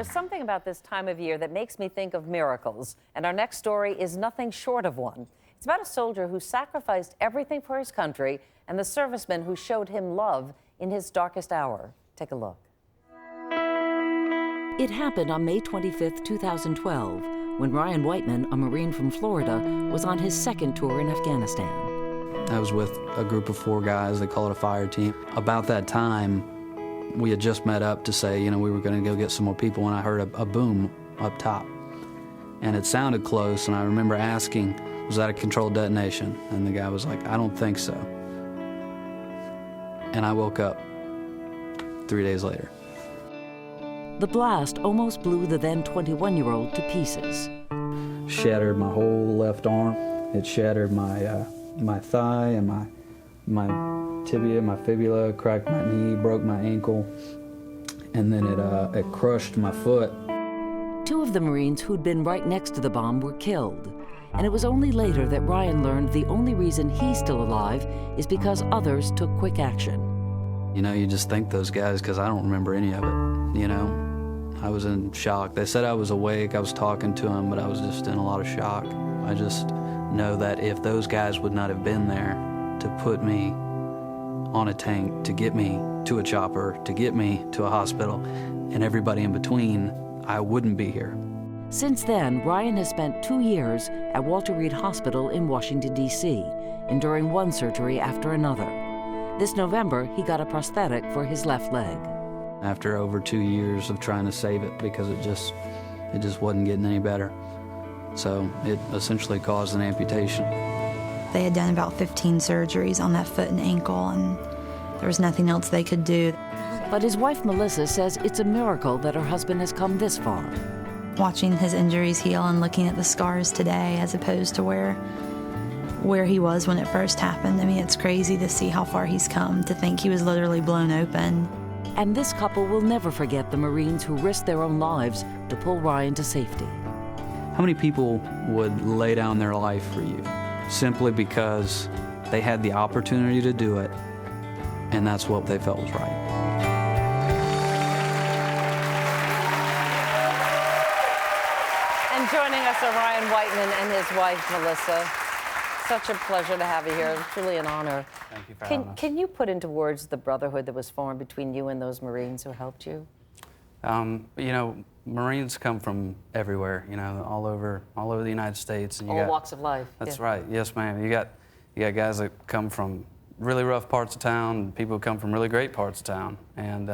There is something about this time of year that makes me think of miracles, and our next story is nothing short of one. It's about a soldier who sacrificed everything for his country and the serviceman who showed him love in his darkest hour. Take a look. It happened on May 25, 2012, when Ryan Whiteman, a Marine from Florida, was on his second tour in Afghanistan. I was with a group of 4 guys, they call it a fire team. About that time, we had just met up to say, we were going to go get some more people, and I heard a boom up top. And it sounded close, and I remember asking, was that a controlled detonation? And the guy was like, I don't think so. And I woke up 3 days later. The blast almost blew the then 21-year-old to pieces. Shattered my whole left arm. It shattered my my thigh and my tibia, my fibula, cracked my knee, broke my ankle, and then it crushed my foot. 2 of the Marines who'd been right next to the bomb were killed. And it was only later that Ryan learned the only reason he's still alive is because others took quick action. You just thank those guys, because I don't remember any of it, I was in shock. They said I was awake, I was talking to them, but I was just in a lot of shock. I just know that if those guys would not have been there to put me on a tank, to get me to a chopper, to get me to a hospital, and everybody in between, I wouldn't be here. Since then, Ryan has spent 2 years at Walter Reed Hospital in Washington, D.C., enduring one surgery after another. This November, he got a prosthetic for his left leg. After over 2 years of trying to save it, because it just wasn't getting any better. So it essentially caused an amputation. They had done about 15 surgeries on that foot and ankle, and there was nothing else they could do. But his wife, Melissa, says it's a miracle that her husband has come this far. Watching his injuries heal and looking at the scars today as opposed to where he was when it first happened. I mean, it's crazy to see how far he's come, to think he was literally blown open. And this couple will never forget the Marines who risked their own lives to pull Ryan to safety. How many people would lay down their life for you simply because they had the opportunity to do it, and that's what they felt was right? And joining us are Ryan Whiteman and his wife, Melissa. Such a pleasure to have you here. It's truly an honor. Thank you for having us. Can you put into words the brotherhood that was formed between you and those Marines who helped you? Marines come from everywhere, all over the United States. And All walks of life. That's right. Yes, ma'am. You got guys that come from really rough parts of town, and people who come from really great parts of town. And,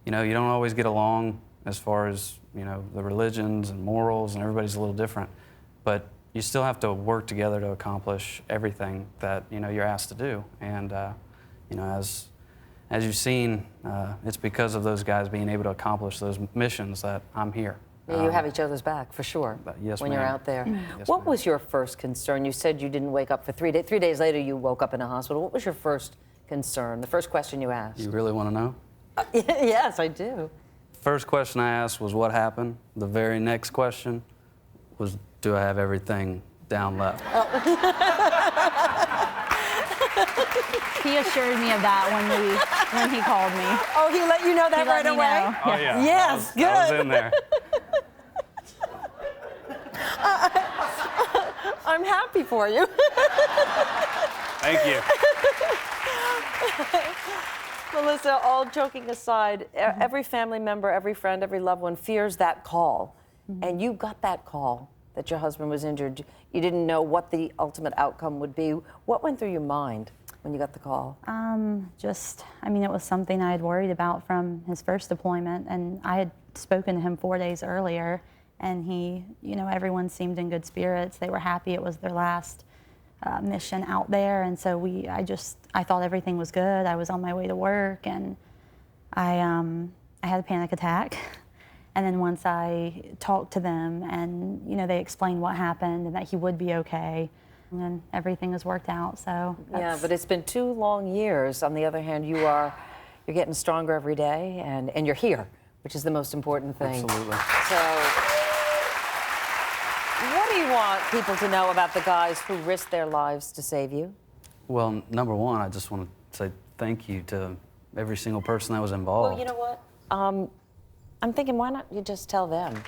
you don't always get along as far as, the religions and morals, and everybody's a little different. But you still have to work together to accomplish everything that, you're asked to do. And, as you've seen, it's because of those guys being able to accomplish those missions that I'm here. Yeah, you have each other's back, for sure, yes, when you're out there. Yes, what ma'am. was your first concern? You said you didn't wake up for 3 days. 3 days later, you woke up in a hospital. What was your first concern, the first question you asked? You really want to know? Yes, I do. First question I asked was what happened. The very next question was, do I have everything down left? He assured me of that when he called me. Oh, he let you know that right away? Oh, yeah. Yes, good. I was in there. I'm happy for you. Thank you. Melissa, all joking aside, every family member, every friend, every loved one fears that call. And you got that call that your husband was injured. You didn't know what the ultimate outcome would be. What went through your mind when you got the call? It was something I had worried about from his first deployment, and I had spoken to him 4 days earlier, and he, everyone seemed in good spirits. They were happy it was their last mission out there, and so I thought everything was good. I was on my way to work, and I had a panic attack. And then once I talked to them, and they explained what happened and that he would be okay, and then everything has worked out. So yeah, but it's been 2 long years. On the other hand, you're getting stronger every day, and you're here, which is the most important thing. Absolutely. So, what do you want people to know about the guys who risked their lives to save you? Well, number one, I just want to say thank you to every single person that was involved. Well, you know what? I'm thinking, why not you just tell them?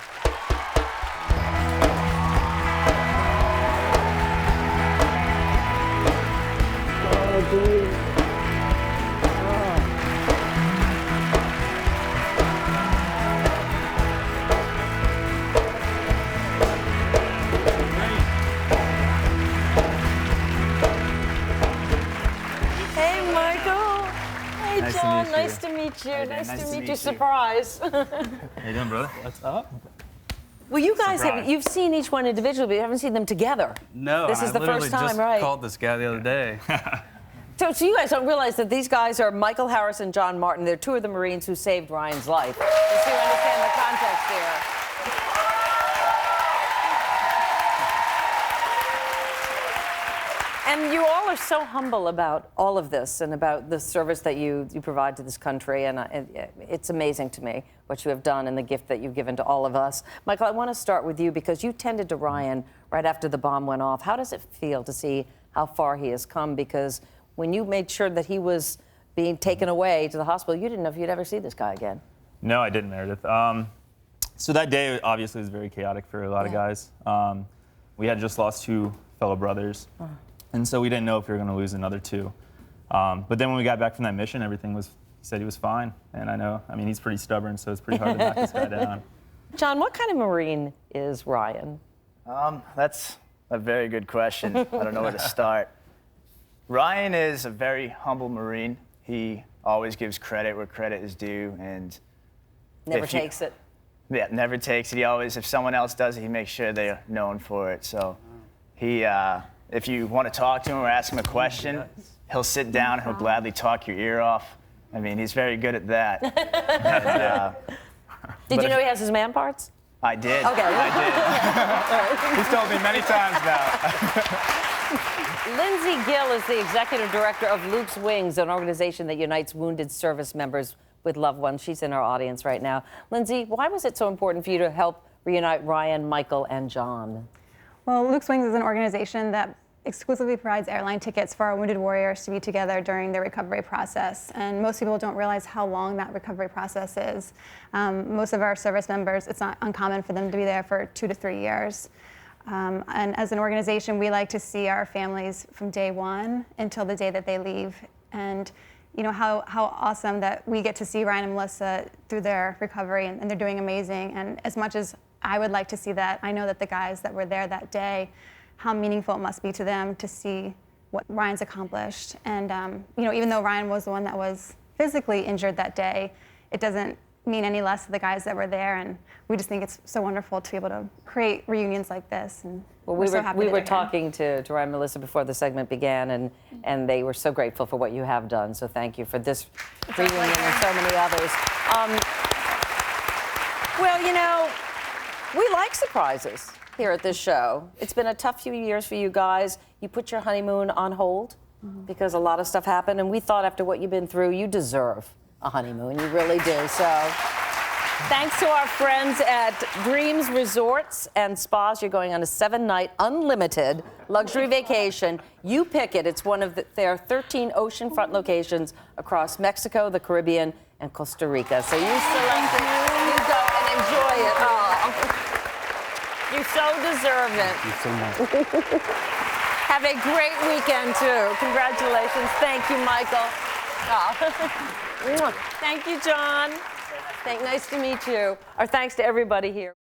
Hey, Michael. Hey, Nice to John. meet you. Nice to meet you. Hey, Nice nice to to meet meet you. you. Surprise. How you doing, brother? What's up? Well, you guys Surprise. you've seen each one individually, but you haven't seen them together. No, This and is I the first literally time, just right? called this guy the other day. So you guys don't realize that these guys are Michael Harris and John Martin. They're two of the Marines who saved Ryan's life. Just so you understand the context here. And you all are so humble about all of this and about the service that you provide to this country. And it's amazing to me what you have done and the gift that you've given to all of us. Michael, I want to start with you because you tended to Ryan right after the bomb went off. How does it feel to see how far he has come? Because when you made sure that he was being taken away to the hospital, you didn't know if you'd ever see this guy again. No, I didn't, Meredith. So that day obviously was very chaotic for a lot of guys. We had just lost 2 fellow brothers. And so we didn't know if we were going to lose another 2. But then when we got back from that mission, he said he was fine. And I mean, he's pretty stubborn, so it's pretty hard to knock this guy down. John, what kind of Marine is Ryan? That's a very good question. I don't know where to start. Ryan is a very humble Marine. He always gives credit where credit is due, and Never takes it. Yeah, never takes it. He always, if someone else does it, he makes sure they're known for it. So he, if you want to talk to him or ask him a question, he'll sit down and he'll gladly talk your ear off. I mean, he's very good at that. Did you know he has his man parts? I did. Okay. I did. He's told me many times now. Lindsay Gill is the executive director of Luke's Wings, an organization that unites wounded service members with loved ones. She's in our audience right now. Lindsay, why was it so important for you to help reunite Ryan, Michael, and John? Well, Luke's Wings is an organization that exclusively provides airline tickets for our wounded warriors to be together during their recovery process. And most people don't realize how long that recovery process is. Most of our service members, it's not uncommon for them to be there for 2 to 3 years. And as an organization, we like to see our families from day one until the day that they leave. And you know, how awesome that we get to see Ryan and Melissa through their recovery, and they're doing amazing. And as much as I would like to see that, I know that the guys that were there that day, how meaningful it must be to them to see what Ryan's accomplished. And you know, even though Ryan was the one that was physically injured that day, it doesn't mean any less to the guys that were there. And we just think it's so wonderful to be able to create reunions like this. And Well, we're so happy we that were they're here. talking to Ryan and Melissa before the segment began, and they were so grateful for what you have done. So thank you for this reunion and so many others. Well, you know, we like surprises here at this show. It's been a tough few years for you guys. You put your honeymoon on hold because a lot of stuff happened, and we thought after what you've been through, you deserve a honeymoon. You really do. So thanks to our friends at Dreams Resorts and Spas, you're going on a 7-night unlimited luxury vacation. You pick it. It's one of their 13 oceanfront locations across Mexico, the Caribbean, and Costa Rica. So you select it. You go and enjoy it. Oh. You so deserve it. Thank you so much. Have a great weekend, too. Congratulations. Thank you, Michael. Oh. Thank you, John. Nice to meet you. Our thanks to everybody here.